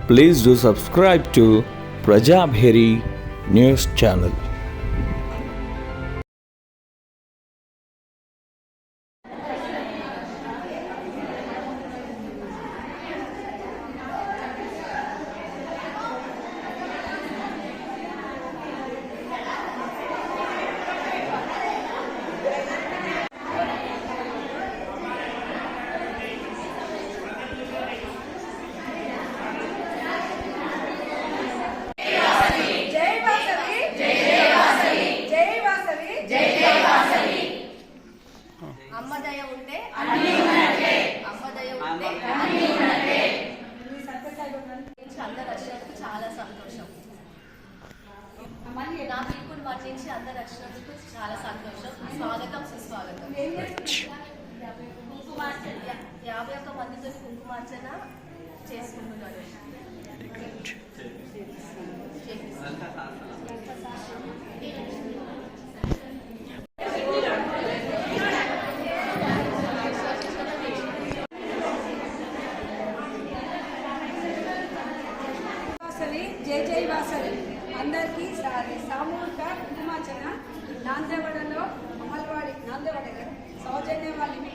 Please do subscribe to Prajabheri News Channel. అమ్మదయ ఉంటే అన్నీ ఉన్నట్టే, అమ్మదయ ఉంటే అన్నీ ఉన్నట్టే. అందరు వచ్చినందుకు చాలా సంతోషం. నా పీపుల్ మర్చించి అందరు వచ్చినందుకు చాలా సంతోషం. స్వాగతం సుస్వాగతం. 51 మందితో కుంకుమార్చన చేసుకుంటున్నారు. జై జై వాసవి అందరికీ సామూహిక కుంకుమార్చన నాందేవాడలో అమల్వాడి నాందేవాడ సౌజన్య వాళ్ళని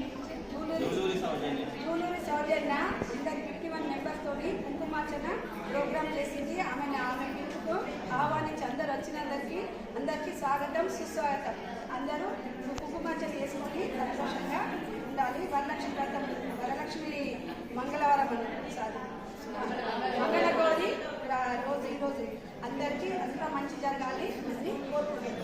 జూలూరి సౌజన్య అందరి 51 మెంబర్స్ తోటి కుంకుమార్చన ప్రోగ్రామ్ చేసింది. ఆమె పిలుపుతో ఆహ్వానించి అందరు అందరికీ స్వాగతం సుస్వాగతం. అందరూ కుంకుమార్చన చేసుకొని సంతోషంగా ఉండాలి. వరలక్ష్మి మంగళవారం సార్ మంగళగౌరి ఈరోజు అందరికీ అంతా మంచి జరగాలి అని కోరుకుంటున్నాను.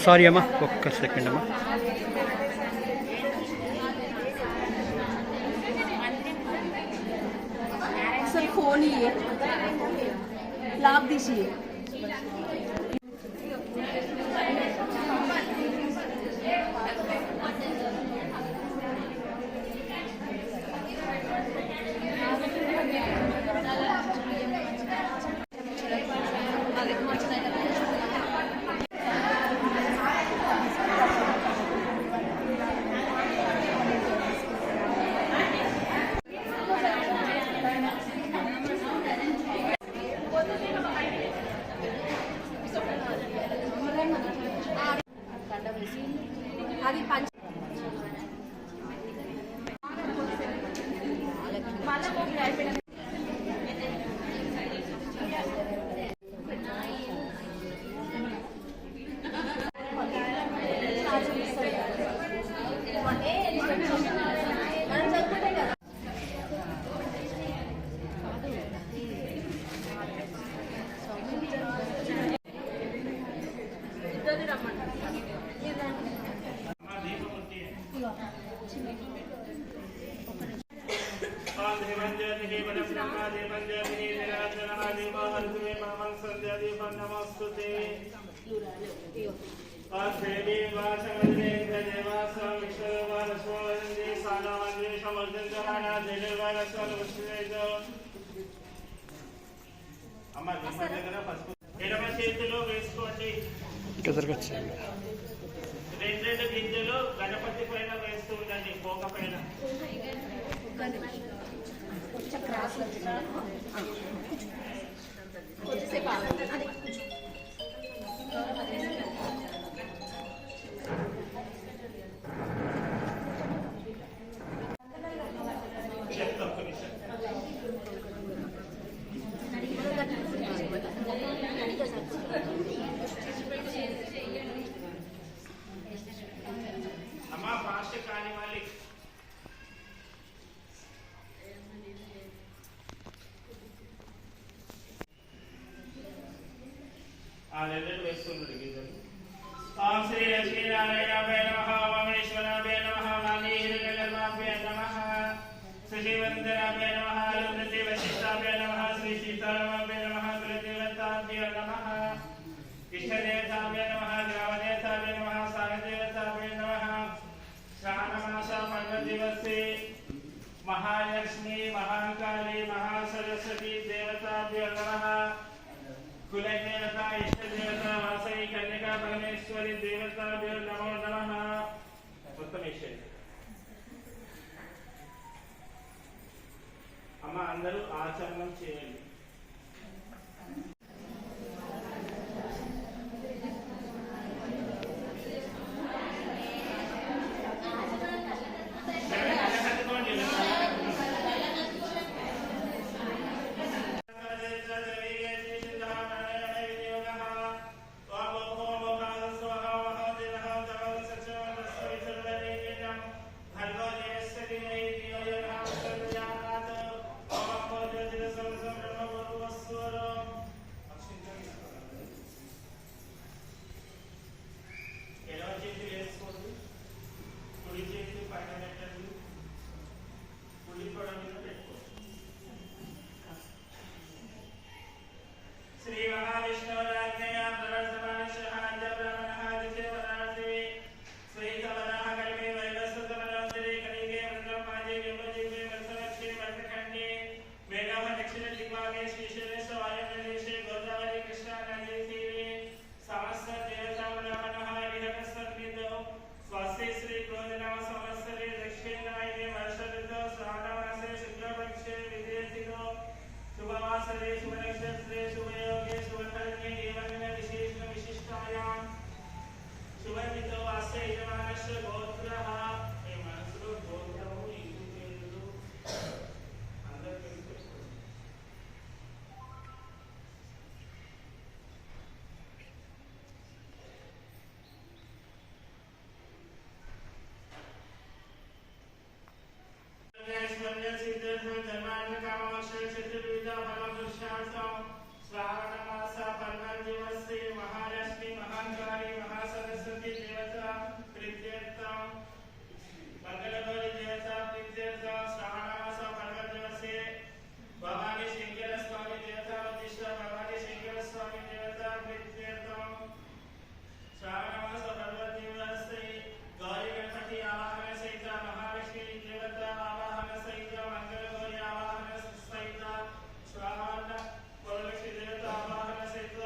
సారీ అమ్మా, ఒక్క సెకండ్ అమ్మా. सर फोन ही है लाभ दीजिए. అది పంచ ఎడమ చేతిలో వేసుకోండి. రెండు గింజలు గణపతి పైన వేస్తూ ఉండండి, పోక పైన. కొంచెం క్రాస్ కొద్దిసేపు ఆగండి. అదే అమ్మా ఫాస్ట్ కానీ మళ్ళీ రెండు వేసుకుంటాడు గీతలు. ఓం శ్రీ లక్ష్మీనారాయణాభ్యై నమః, ఓం ఈశ్వరాభ్యై నమః, వాణీ హిరణ్యగర్భాభ్యై నమః, శ్రీవందనాభ్యై నమః, రుద్రశ్రీ వశిష్ఠాభ్యై నమః, శ్రీ సీతారామాభ్యై నమః, కులదేవతాభ్యై నమః, ఇష్టదేవతాభ్యై నమః, గ్రామదేవతాభ్యై నమః, సాగదేవతాభ్యై నమః. శ్రావణమాస పండుగ దివసే महालक्ष्मी महाकाली महासरस्वती देवताभ्यो नमः। कुलदेवता इष्टदेवता वासवी कन्यका परमेश्वरी देवताभ्यो नमो नमः। उत्तमेश्वरी అమ్మ అందరూ ఆచరణం చేయండి. ఎడమ చేతి వేసుకోండి, కుడి చేతి పైన పెట్టండి, కుడి తొడ మీద పెట్టుకోండి. శ్రీ మహావిష్ణురాజ్ఞయా ప్రవర్తమానః బ్రహ్మణః దిశేవరాసి శ్రీతవరాహ కల్పే వైవస్వతమనంతరే కలిగే వృందమాజే విమోజితే వత్సలక్షే వర్తఖండే వేగవ దక్షిణ దిగ్భాగే శ్రీశైలేశ్వర వాయువ్యదేశే గోదావరి కృష్ణా నదీ తీరే సమస్త దేవతామనః విహగస్వన్నితో స్వస్తి శ్రీ క్రోధనామ సంవత్సరే దక్షిణాయనే వర్షఋతో శ్రావణమాసే శుక్లపక్షే విదేశితో శుభవాసరే శుభనక్షత్రే శుభయోగే శుభకర్మే ఏవన్న విశిష్టాయాం శుభమితో వాసే యజమానస్య గోత్రః. ఈ మనసులో గోత్రము ఇంటి పేర్లు అందరికీ తెలుసుకోండి. श्रावणमास पर्वदिवसे महालक्ष्मी महाकाली महासरस्वती देवता प्रीत्यर्थं मंगलगौरी देवता प्रीत्यर्थं श्रावणमास पर्वदिवसे भवानी शंकर स्वामी देवता प्रतिष्ठा भवानी शंकर स्वामी देवता प्रीत्यर्थं श्रावणमास पर्वदिवसे गौरी गणपति आवाहन सहित महालक्ष्मी देवता आवाहन सहित मंगलगौरी आवाहन सहित श्रावण वरलक्ष्मी देवता आवाहन सहित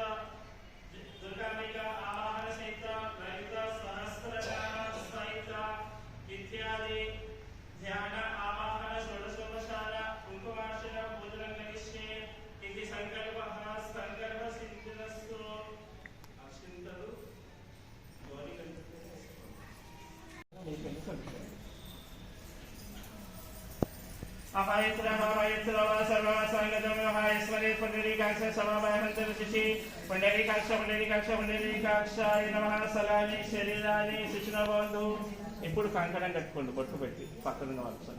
दुर्गांबिका आवाहन सहित ललित सहस्रनाम सहित इत्यादि ध्यान आवाहन षोडशोपचार कुंकुमार्चन पूजनं करिष्ये इति संकल्पः संकल्प सिद्धिरस्तु. अक्षिंतलु गौरी गणपति सर्वसंगतमहाईश्वरी पुंडरीकाक्ष समवाहंतरशिशि पुंडरीकाक्षाय नमः. सलानि शरीरानि శిశునబంధు. ఇప్పుడు కంకణం కట్టుకోండి, బొట్టు పెట్టి పక్కన ఉన్న వాళ్ళతో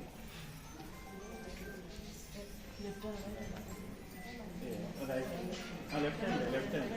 లెఫ్ట్ హ్యాండ్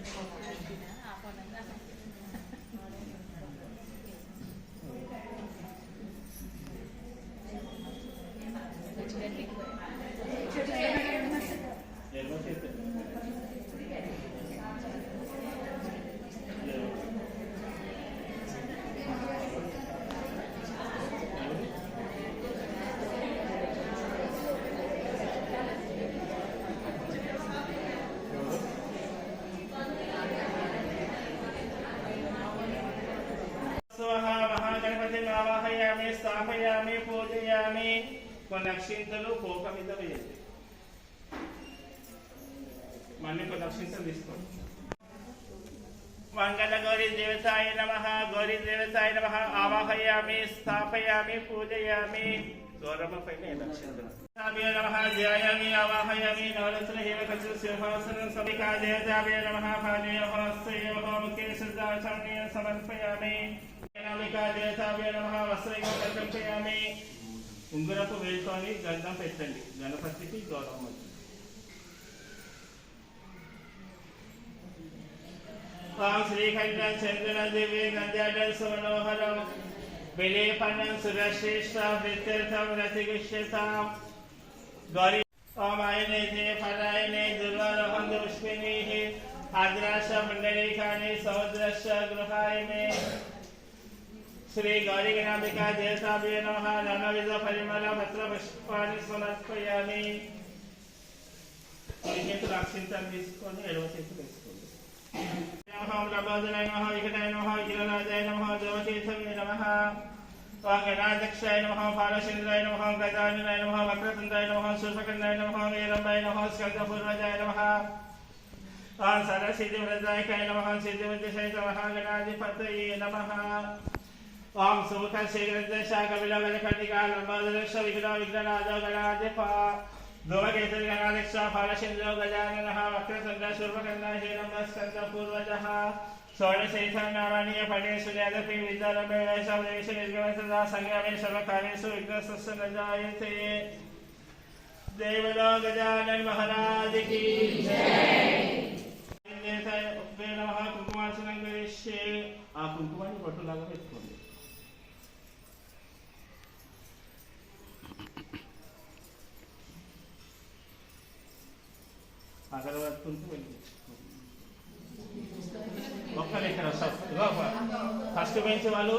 కొన్ని అక్షింతలు పోక మీద వేయండి. మళ్ళీ కొన్ని అక్షింతలు తీసుకోండి. మంగళ గౌరీ దేవతాయ నమః. గౌరీ దేవతాయ నమః. ఆవాహయామి, స్థాపయామి, పూజయామి. గౌరమ్మ పైన అక్షింతలు నమః. ధ్యాయామి, ఆవాహయామి. నవరత్న హేమకచ సింహాసనం సవికా దేవతాభ్యో నమః. పాదయోః ముఖే శ్రద్ధాచరణీయం సమర్పయామి. నామికా దేవతాభ్యో నమః. వస్త్రయోః కల్పయామి. ఉంగరపు వేసుకొని గంధం పెట్టండి గణపతికి, గౌరమ్మకి. ఓం శ్రీకంఠం చంద్ర దివ్య గంధాఢ్యం సుమనోహరం విలేపనం సురశ్రేష్ఠ వృత్యర్థం రతిగుష్యతాం. గౌరీ ఓం ఆయనే ఫలాయనే దుర్వారోహం దుష్మిని ఆద్రాశ మండలీకాని సముద్రశ్చ గృహాయనే. శ్రీ గౌరీ గణాంబికా దేవతాభ్యో నమః. నానావిధ పరిమళ పత్ర పుష్పాన్ని సమర్పయామి. ఈ చేతులు అక్షింతలు తీసుకొని ఎడవ చేతులు వేసుకోండి. నమః లబోదరాయ నమః. వికటాయ నమః. వికలరాజాయ నమః. దేవతీర్థమే నమః. ఓం గణాధ్యక్షాయ నమః. బాలచంద్రాయ నమః. గజాననాయ నమః. వక్రతుండాయ నమః. శూర్పకర్ణాయ నమః. వీరంబాయ నమః. స్కందపూర్వజాయ నమః. ఓం సరసిద్ధివ్రతాయకాయ నమః. సిద్ధివిద్యసహిత మహాగణాధిపతయే నమః. ఓం సుముఖ శీఘ్ర శాఖవిలగజకటికా లంబోదరక్ష విఘ్న విఘ్నరాజ గణాధిప ధ్రువకేతరి గణాధ్యక్ష బాలచంద్రో గజాననః. వక్రతుండ శూర్పకర్ణ హేరంబ స్కందపూర్వజః. షోడశైథానామాని పఠేషు వేదపి విద్యారంభే వైశవేషు నిర్గమసదా సంగ్రామే సర్వకార్యేషు విఘ్నస్తస్య న జాయతే. దేవలో గజానన్ మహారాజ్ కి జై. నమః. కుంకుమార్చనం చేసి ఆ కుంకుమాన్ని బొట్టులాగా పెట్టుకోండి. అగరబత్తులతో వెలిగించుకోండి. ఒక్క లెక్కన ఫస్ట్ బెంచ్ వాళ్ళు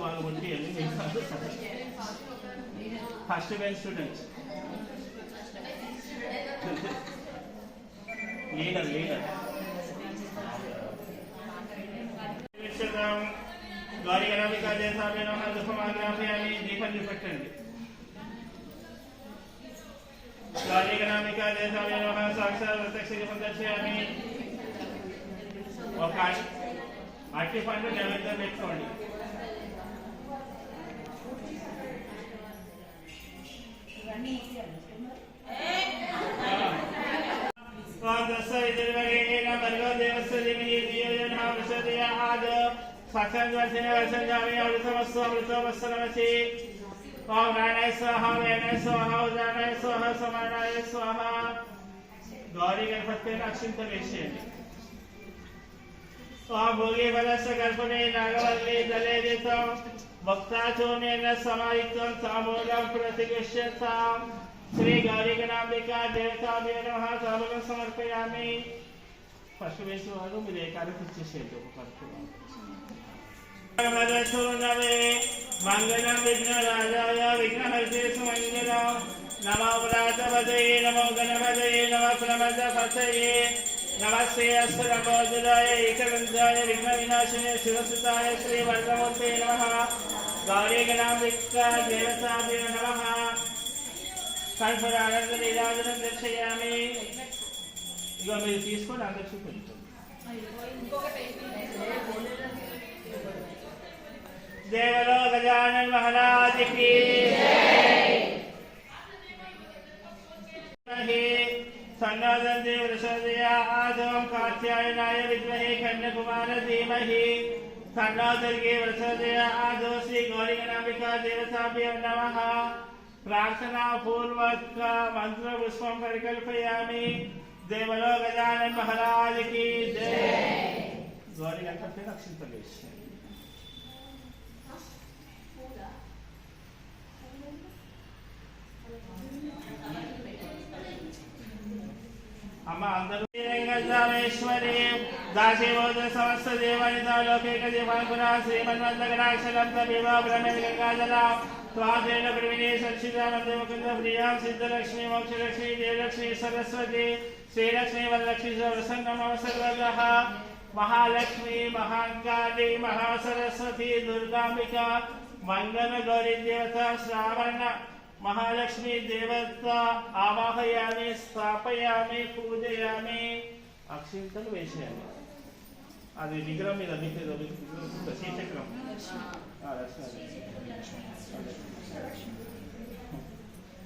వాళ్ళు ఉండి first bench students leader Gauri Ganambika దేవతాభ్యో నమః. ధూపమాగ్రాపయామి. దీపం చూపెట్టండి. గౌరీ గణాంబికా దేవతాభ్యో నమః. సాక్షాత్ ప్రత్యక్ష దీపం దర్శయామి. ఒక అట్టి పండు నైవేద్యం పెట్టుకోండి. ఓం నారాయణ స్వాహ వేణాయ స్వాహ ఉదానాయ స్వాహ సమానాయ స్వాహ. గౌరీ గణపతి అక్షింతలు వేసేయండి. ఓం భోగి బలస్య కల్పనే నాగవల్లి దళేదితం భక్తాచూర్ణేన సమాయుక్తం తాంబూలం ప్రతిగృహ్యతాం. శ్రీ గౌరీ గణాంబికా దేవతాభ్యో నమః. తాంబూలం సమర్పయామి. ఫస్ట్ వేసిన వాళ్ళు మీరు ఏకాదశి ఇచ్చేసేయండి. ఒక మంగళం విఘ్నరాజాయ విఘ్నహర్తే సుమంగళం. నమో వ్రాతపదయే నమో గణపతయే నమో ప్రమదపతయే నమస్తే అస్తు నమోదురాయ ఏకదంతాయ విఘ్న వినాశినే శివసుతాయ శ్రీ వరదమూర్తే నమః. గౌరీ గణాంబికా దేవతాభ్యో నమః. కల్పరానంద నీరాజనం దర్శయామి. ఇక మీరు తీసుకొని అందరు చూపించండి. దేవలో గజానన్ మహారాజ్ కి జై. సన్నాదంతే వృషదయా ఆదం కాత్యాయనాయ విద్మహే ఖండకుమార ధీమహి తన్నో దుర్గే వృషదయా ఆదో. శ్రీ గౌరీ గణాంబికా దేవతాభ్యో నమః. ప్రార్థనా పూర్వక మంత్ర పుష్పం పరికల్పయామి. దేవలో గజానన్ మహారాజ్ కి జై. గౌరీ గణపతి అక్షింతలు వేసేయండి. అమ్మ అందరూ శ్రీరంగేశ్వరి దాశీబోధ సమస్త దేవనిత లౌకిక దీపాంకురా శ్రీమన్వంతగణాక్షరం తమేవ బ్రహ్మేంద్ర గంగాజల త్వాదేన బ్రహ్మిణీ సచ్చిదానంద ముకుంద ప్రియాం సిద్ధలక్ష్మి మోక్షలక్ష్మి దేవలక్ష్మి సరస్వతి శ్రీలక్ష్మి వరలక్ష్మి ప్రసన్న మమ సర్వగః. మహాలక్ష్మి మహాకాళి మహాసరస్వతి దుర్గాంబిక मंगल गौरी देवता श्रावण महालक्ष्मी देवता आवाहयामि स्थापयामि पूजयामि अक्षिंतल वेशयामि అది విగ్రహం మీద శ్రీచక్రం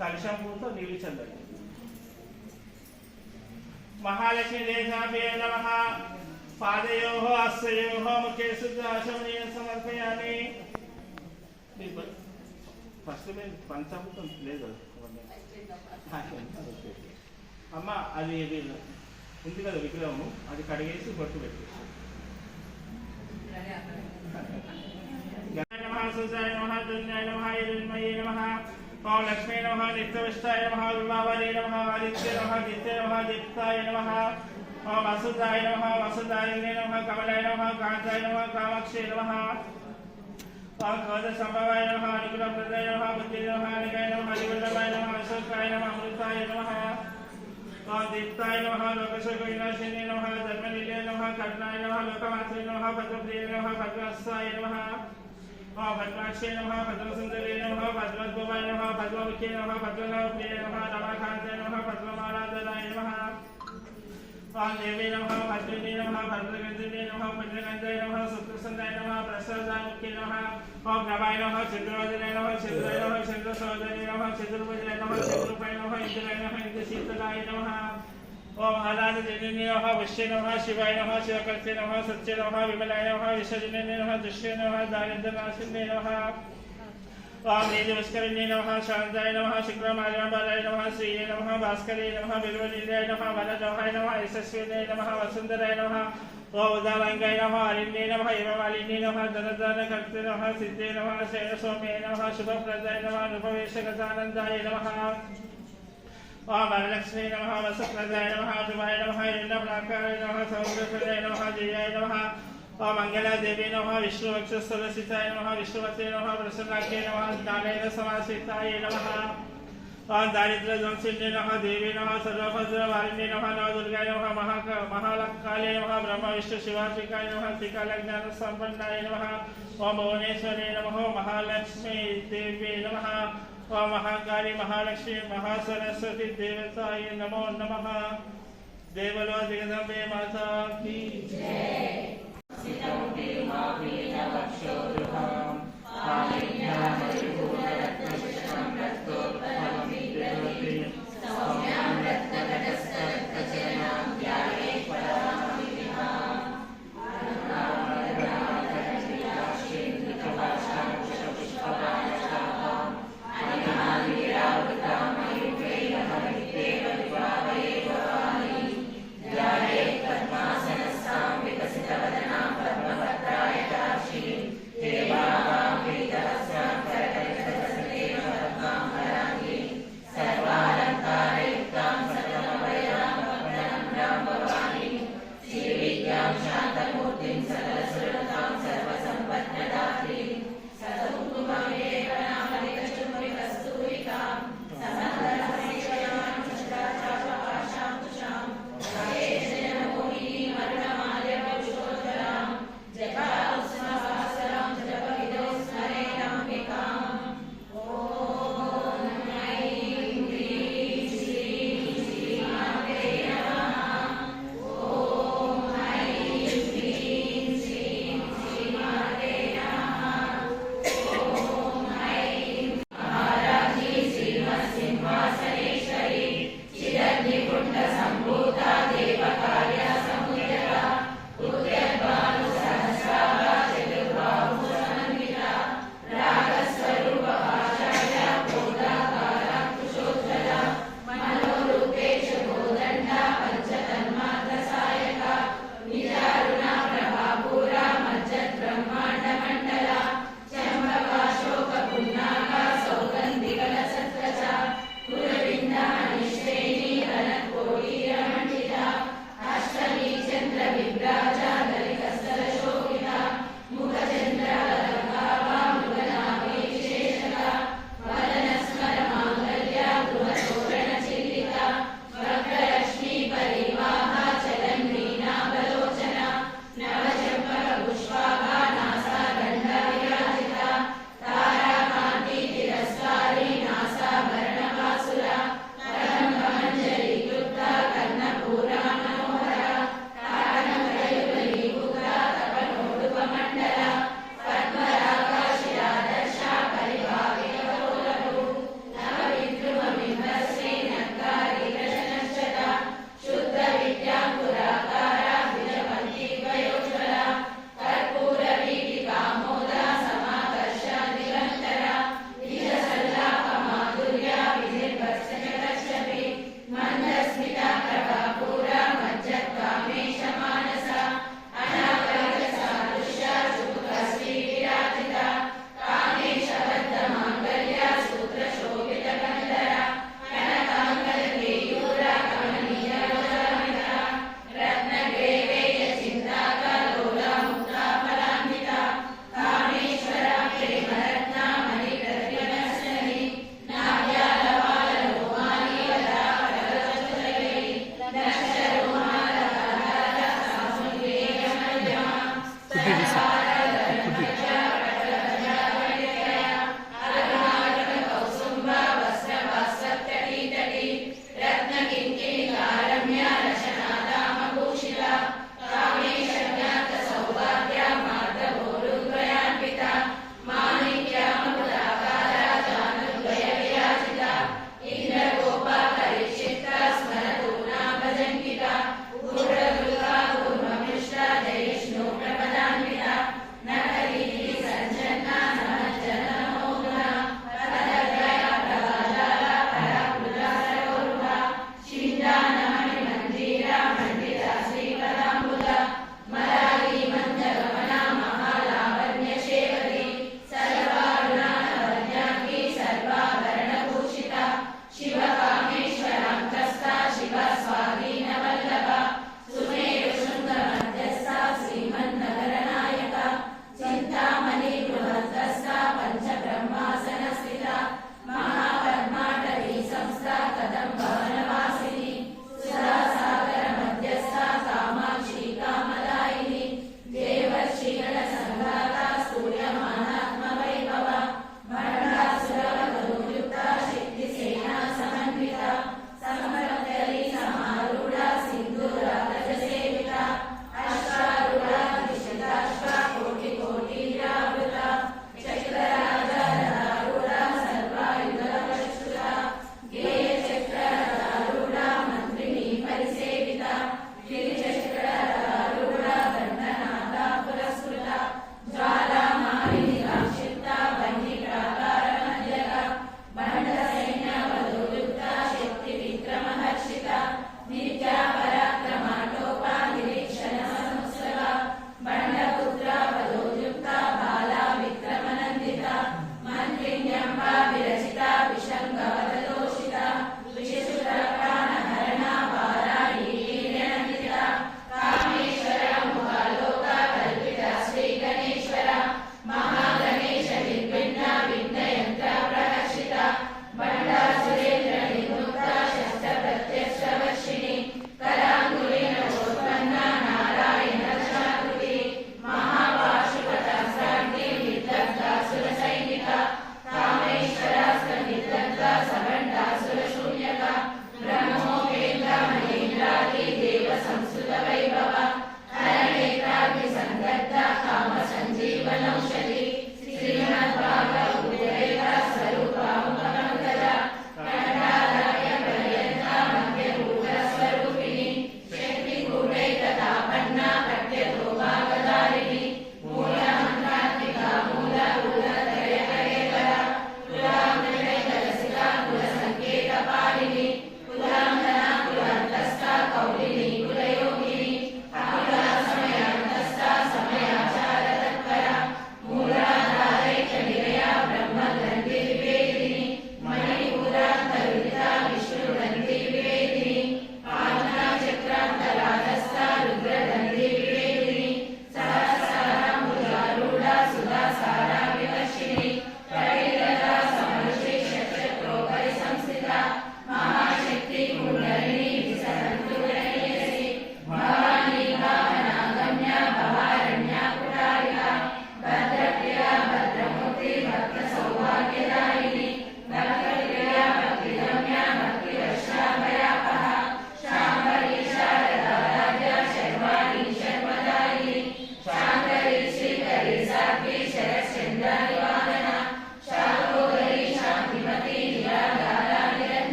కలశం పూతో నీళ్ళు చల్లండి महालक्ष्मी देशाभ्ये नमः पादयोः हस्तयोः मुखे शुद्धाशमनीयं समर्पयामि ఫస్ట్ మేము పంచామృతం లేదు అమ్మ అది ఉంది కదా విగ్రహము అది కడిగేసి బొట్టు పెట్టేసి नमः सुजाय नमः दुन्याय नमः हिरण्मये नमः ओम लक्ष्मी नमः नित्यविष्टाय नमः विभावरे नमः आदित्य नमः नित्य नमः दीप्ताय नमः ओम वसुदाय नमः वसुदायिने नमः कमलाय नमः कांताय नमः कामाक्षी नमः ओम क्रोध संभवाय नमः अनुग्रहप्रदाय नमः बुद्धि नमः निकाय नमः हरिवल्लभाय नमः अशोकाय नमः अमृताय नमः ओम दीप्ताय नमः लोकशोक विनाशिने नमः धर्मनिलय नमः कर्णाय नमः लोकमात्रे नमः भद्रप्रिय नमः भद्रस्ताय नमः ओम भद्राक्षे नमः भद्रसुंदरे नमः भद्रोद्भवाय नमः भद्रमुखे नमः भद्रनवप्रिय नमः रमाकान्ते नमः भद्रमाराधनाय नमः ओम देवी नमः भद्रिणी नमः भद्रगंधिने नमः भद्रगंधाय नमः सुप्रसन्नाय नमः प्रसादामुखे नमः ओम नवाय नमः चंद्रवदने नमः चंद्राय नमः चंद्रसोदरे नमः चंद्रभुजाय नमः चंद्रपाय नमः इंद्राय नमः इंद्रशीतलाय नमः ओम आलादजनने नमः वश्ये नमः शिवाय नमः शिवकर्ते नमः सत्ये नमः विमलाय नमः विसर्जने नमः दुष्ये नमः दारिद्र्यनाशिने नमः ओम नीलवस्करणे नमः शांताय नमः शुक्रमार्याम्बालाय नमः श्रीये नमः भास्करे नमः बिल्वनीलाय नमः वनजोहाय नमः यशस्विने नमः वसुंधराय नमः ओम उदालंगाय नमः अरिण्ये नमः हेममालिन्ये नमः धनदानकर्ते नमः सिद्धे नमः शैलसौम्ये नमः शुभप्रदाय नमः अनुभवेशगतानन्दाय नमः ओम वरलक्ष्मी नमः वसुप्रदाय नमः शुभाय नमः हिरण्यप्राकाराय नमः सौम्यप्रदाय नमः जयाय नमः ओम मंगला देवी नमः विष्णुवक्षस्थलसिताय नमः विष्णुवते नमः प्रसन्नाख्ये नमः नारायण समासिताय नमः ओम दारिद्र्यध्वंसिन्ये नमः देवी नमः सर्वभद्रवारिण्ये नमः नवदुर्गाय नमः महाकाले नमः ब्रह्म विष्णु शिवात्मिकाय नमः त्रिकालज्ञानसम्पन्नाय नमः ओम भुवनेश्वरे नमः महालक्ष्मी देवी नमः ओम महाकाली महालक्ष्मी महासरस्वती देवताय नमो नमः देवलो जगदम्बे माता की जय हे बाबा प्रीतः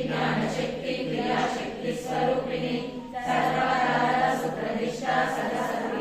జ్ఞానశక్తి క్రియాశక్తి స్వరూపిణి సర్వకాల సుప్రతిష్ఠా సదా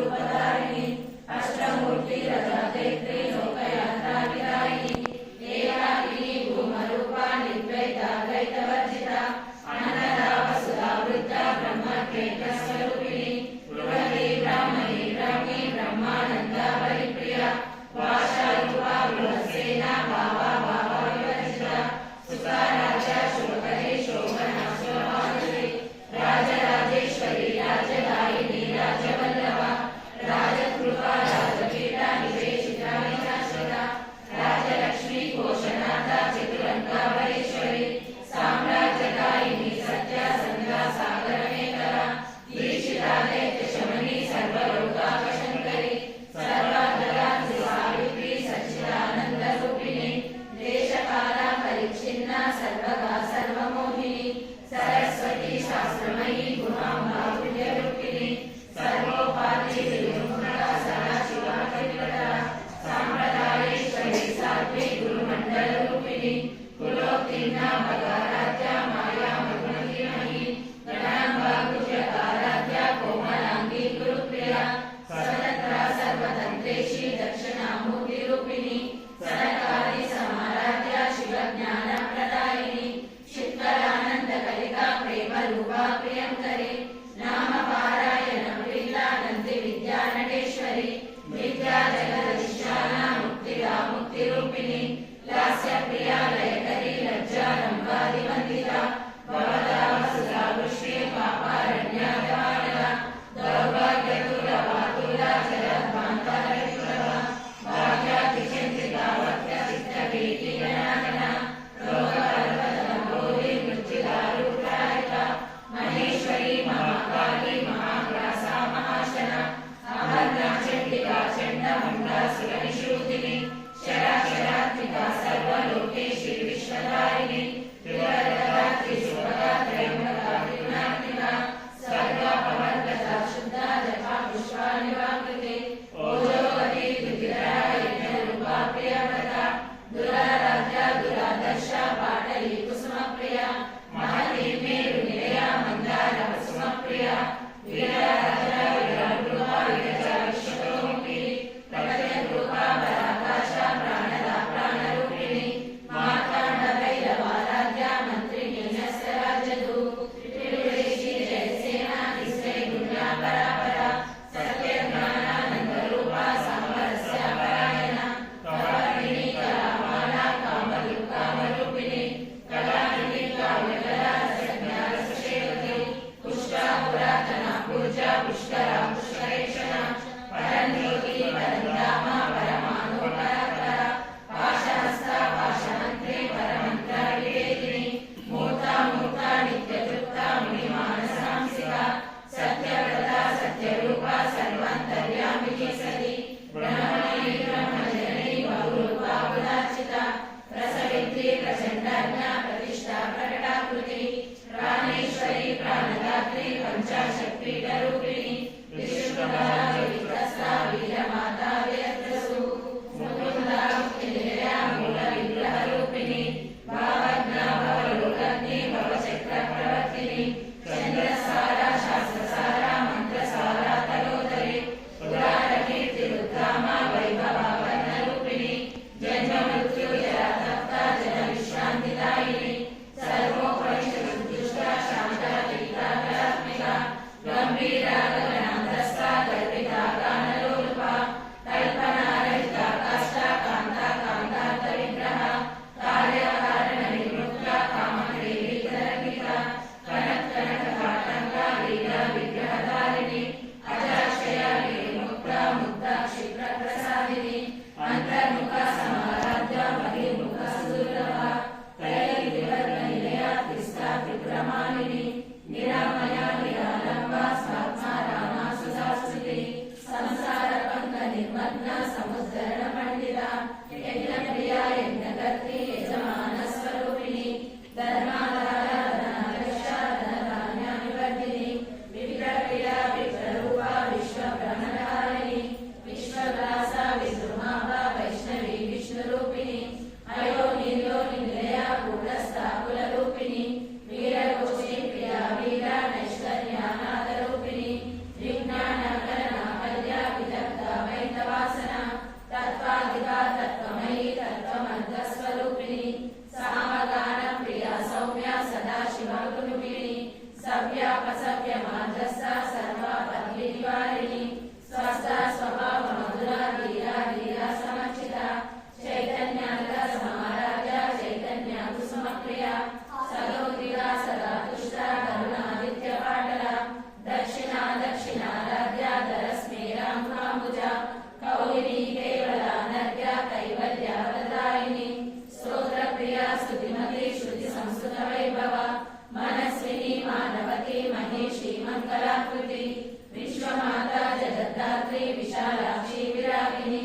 विशालाक्षी विरागिनी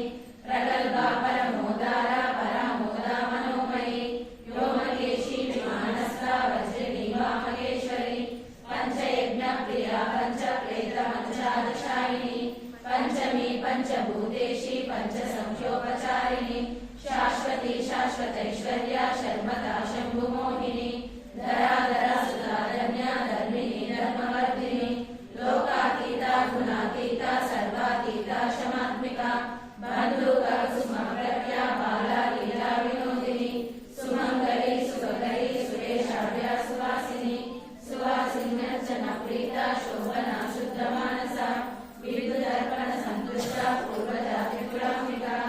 प्रगल्भा परमोदारा परामोदा मनोमयी व्योमकेशी विमानस्था वज्रिणी वामकेश्वरी पंचयज्ञ प्रिया पंचप्रेत पंचादशायिनी पंचमी पंचभूतेशी पंचसंख्योपचारिणी शाश्वती शाश्वतैश्वर्या शर्मता शंभुमोहिनी धराधरा सुधाधन्या धर्मिणी धर्मवर्धिनी लोकातीता गुणातीता सर्वातीता क्षमात्मिका बंधुका सुमप्रज्ञा बाला लीला विनोदिनी सुमंगली सुभकरी सुरेशाढ्या सुवासिनी सुवासिन्यर्चन प्रीता शोभना शुद्ध मानसा विद्युदर्पण संतुष्टा पूर्वजा त्रिपुरांबिका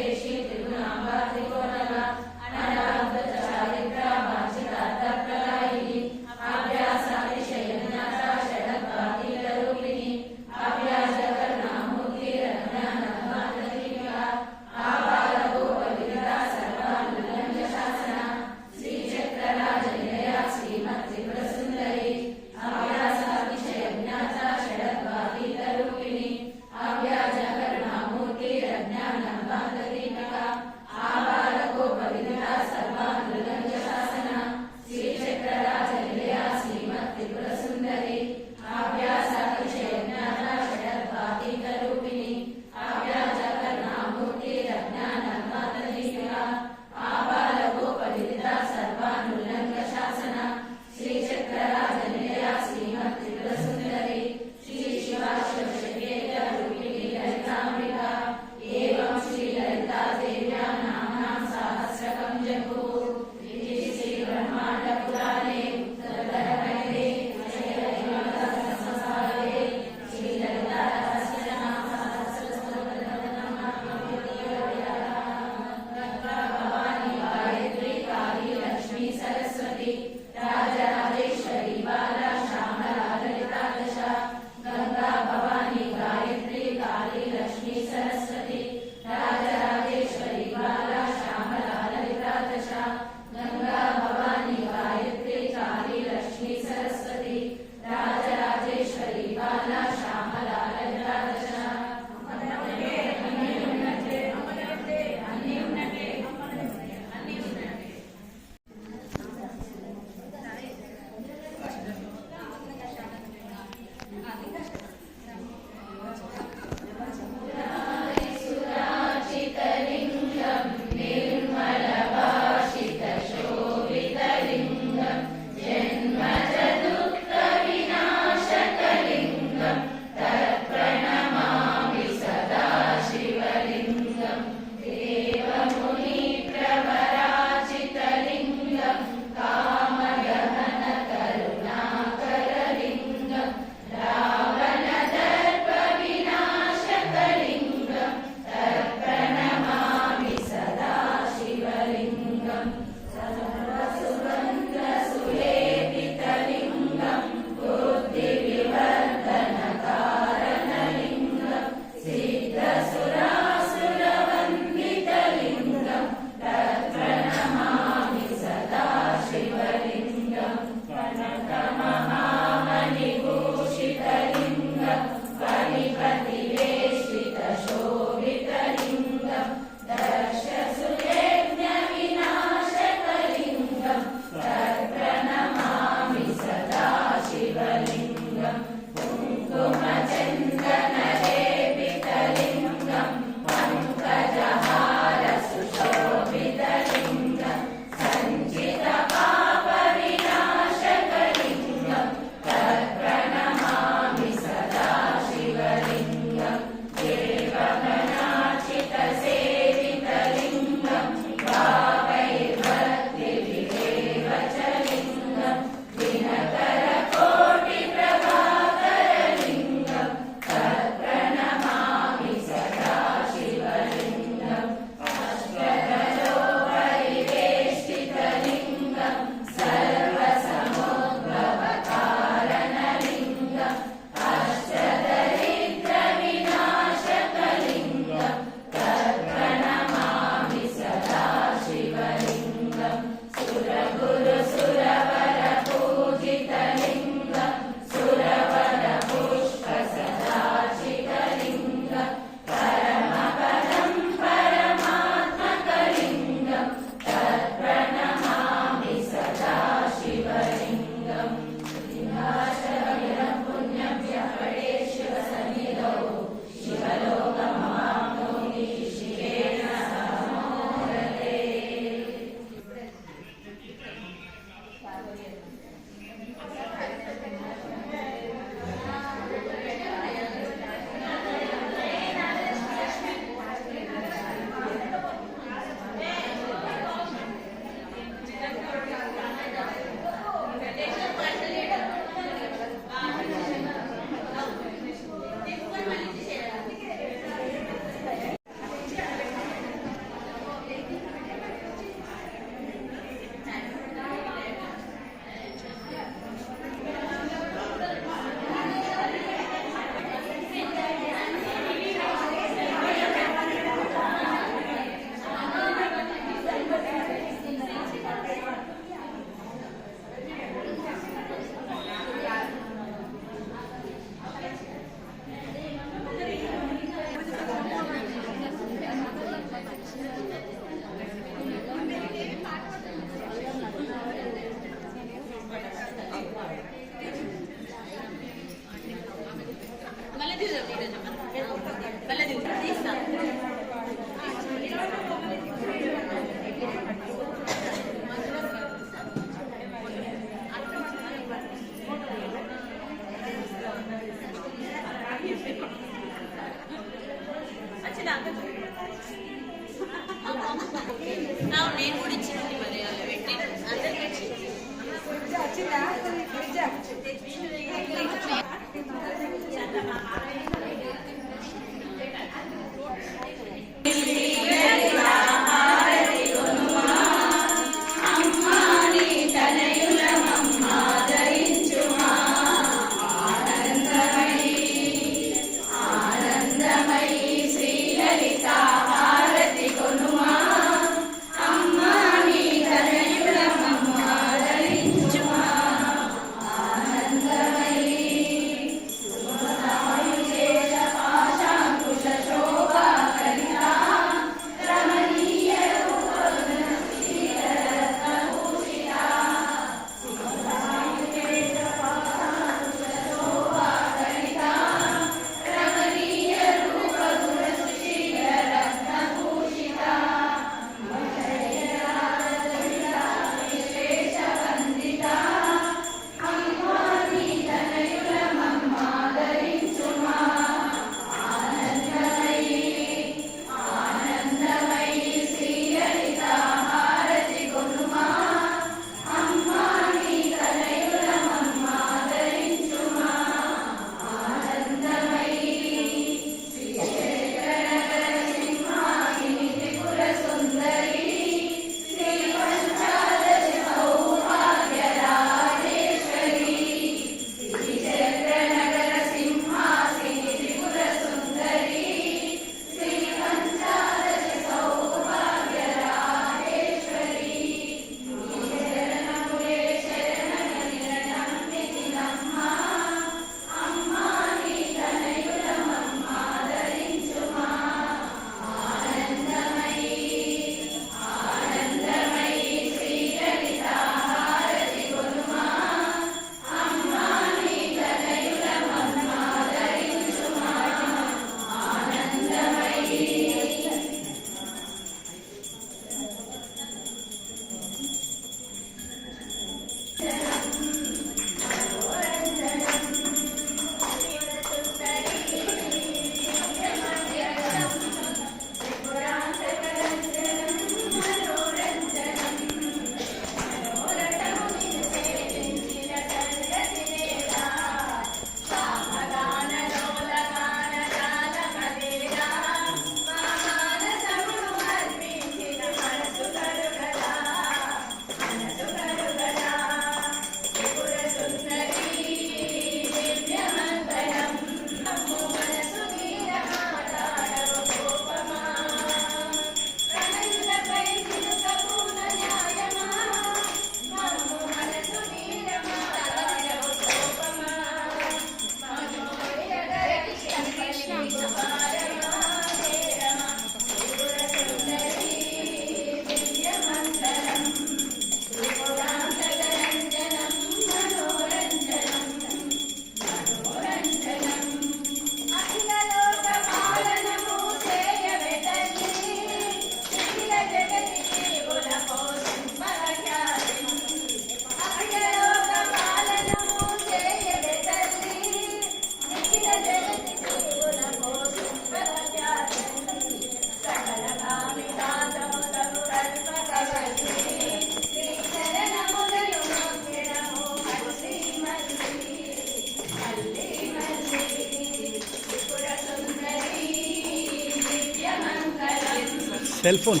సెల్ ఫోన్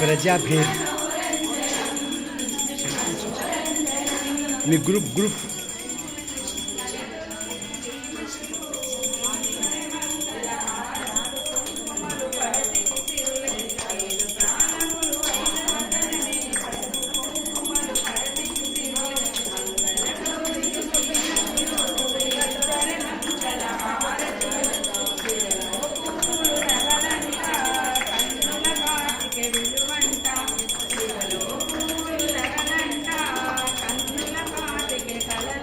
ప్రజాభేరి మీ గ్రూప్ కన్నుల కాటికి కల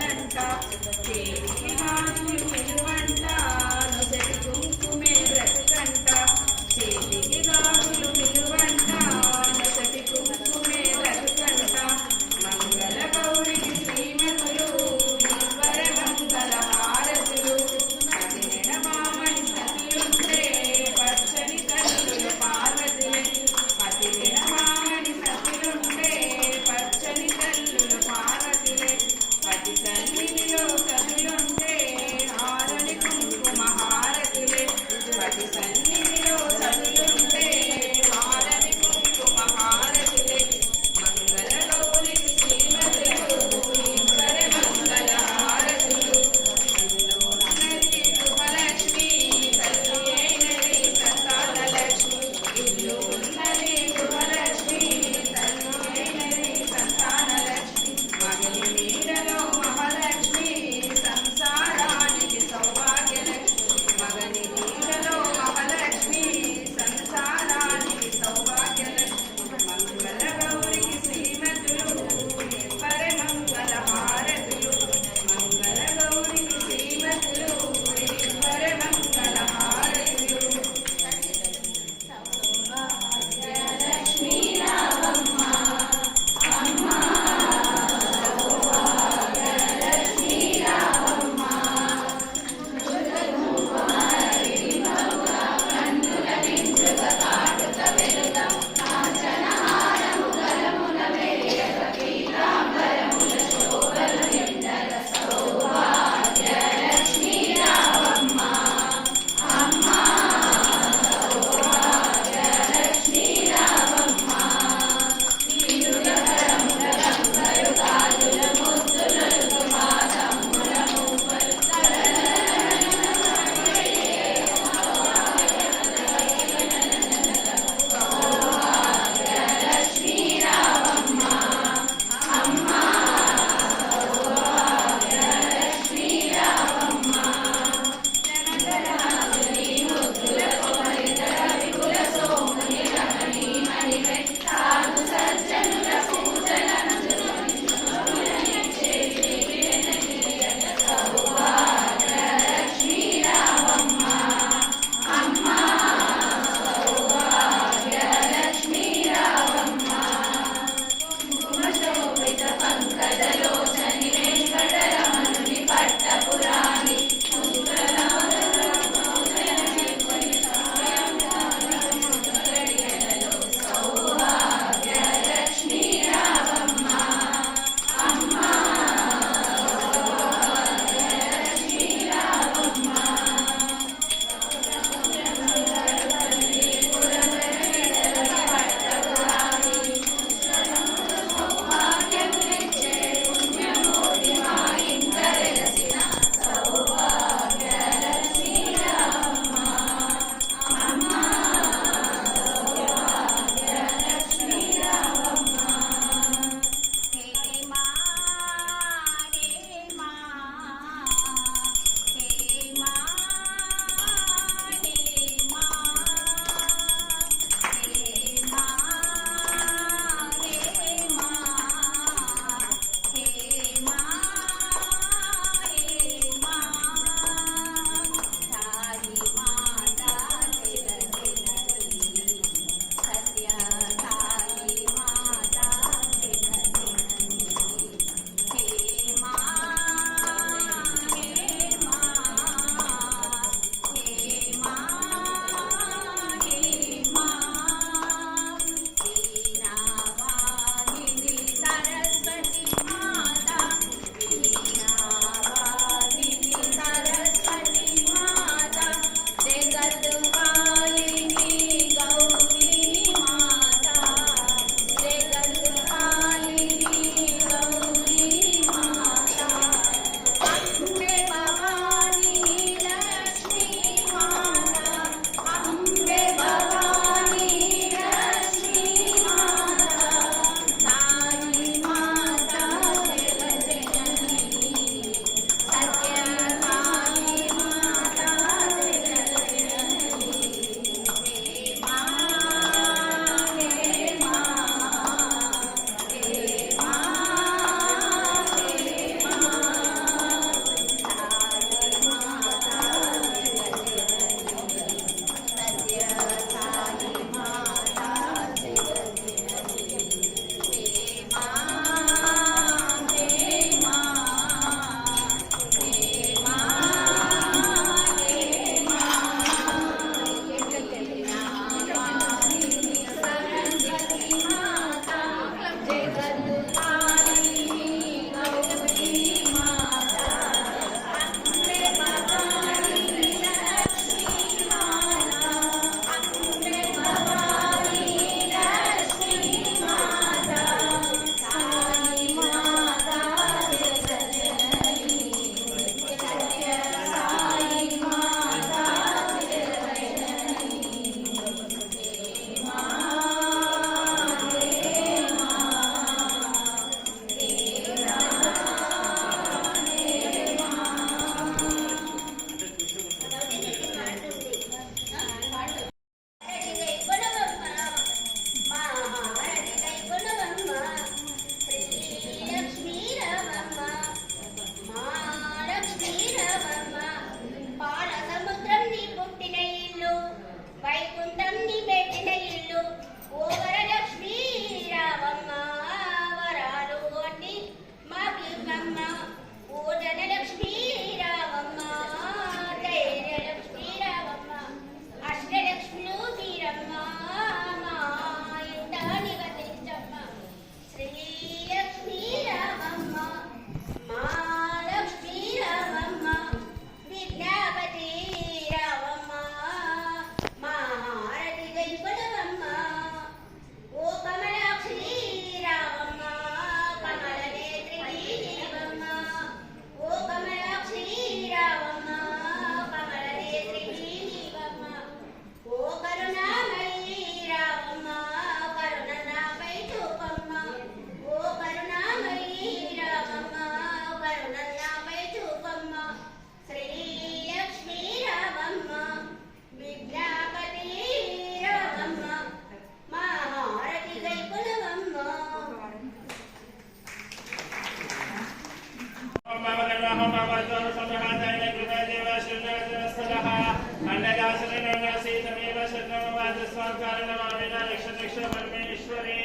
विश्वपरमेश्वरी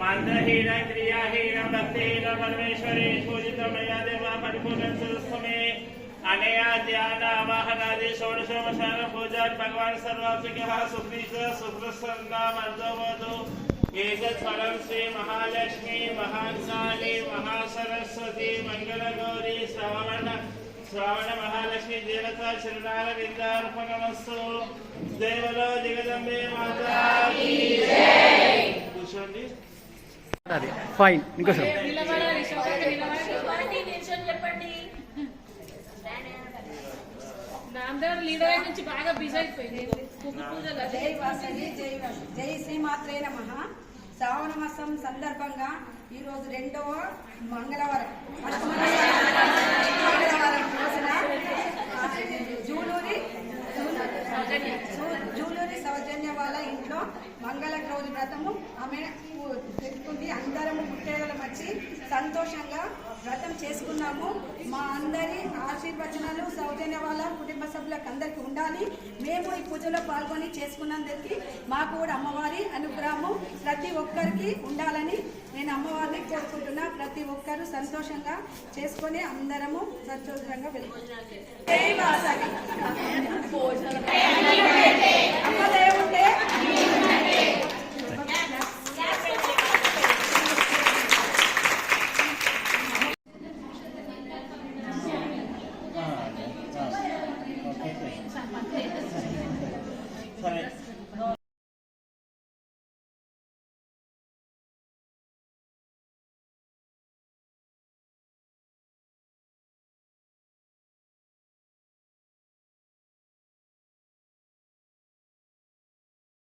मंत्रहीन क्रियाहीन भक्तिहीन परमेश्वरी पूजित मया देवा परिपूर्ण सुस्तमे अनया ध्यान आवाहनादि षोडशोपचार पूजा भगवान सर्वात्मिकः सुप्रीत सुप्रसन्ना मर्दवधु एकस्वरं श्री महालक्ष्मी महाकाली महासरस्वती मंगलगौरी श्रावण महालक्ष्मी देवता चरणारविंदार्पणमस्तु देवलो जगदंबे माता की जय కూర్చోండి అది ఫైన్ ఇంకోసారి చెప్పండి నాందేవ్ లీడర్ నుంచి బాగా బిజీ అయిపోయింది పూజలు జై వాసవి జై వాసవి జై శ్రీమాత్రే నమః. శ్రావణ మాసం సందర్భంగా ఈరోజు 2వ మంగళవారం మంగళవారం రోజున జూలూరి సౌజన్య వాళ్ళ ఇంట్లో మంగళ గౌరి వ్రతము ఆమె పెట్టుకుంది. అందరము ముత్తైదులం వచ్చి సంతోషంగా వ్రతం చేసుకున్నాము. మా అందరి ఆశీర్వచనాలు సౌజన్య వాళ్ళ కుటుంబ సభ్యులకు అందరికీ ఉండాలి. మేము ఈ పూజలో పాల్గొని చేసుకున్నందుకు మాకు కూడా అమ్మవారి అనుగ్రహము ప్రతి ఒక్కరికి ఉండాలని నేను అమ్మవారిని కోరుకుంటున్నా. ప్రతి ఒక్కరూ సంతోషంగా చేసుకొని అందరము సంతోషంగా వెళ్ళిపోతున్నాం. జై వాసవి. అమ్మదేవుడు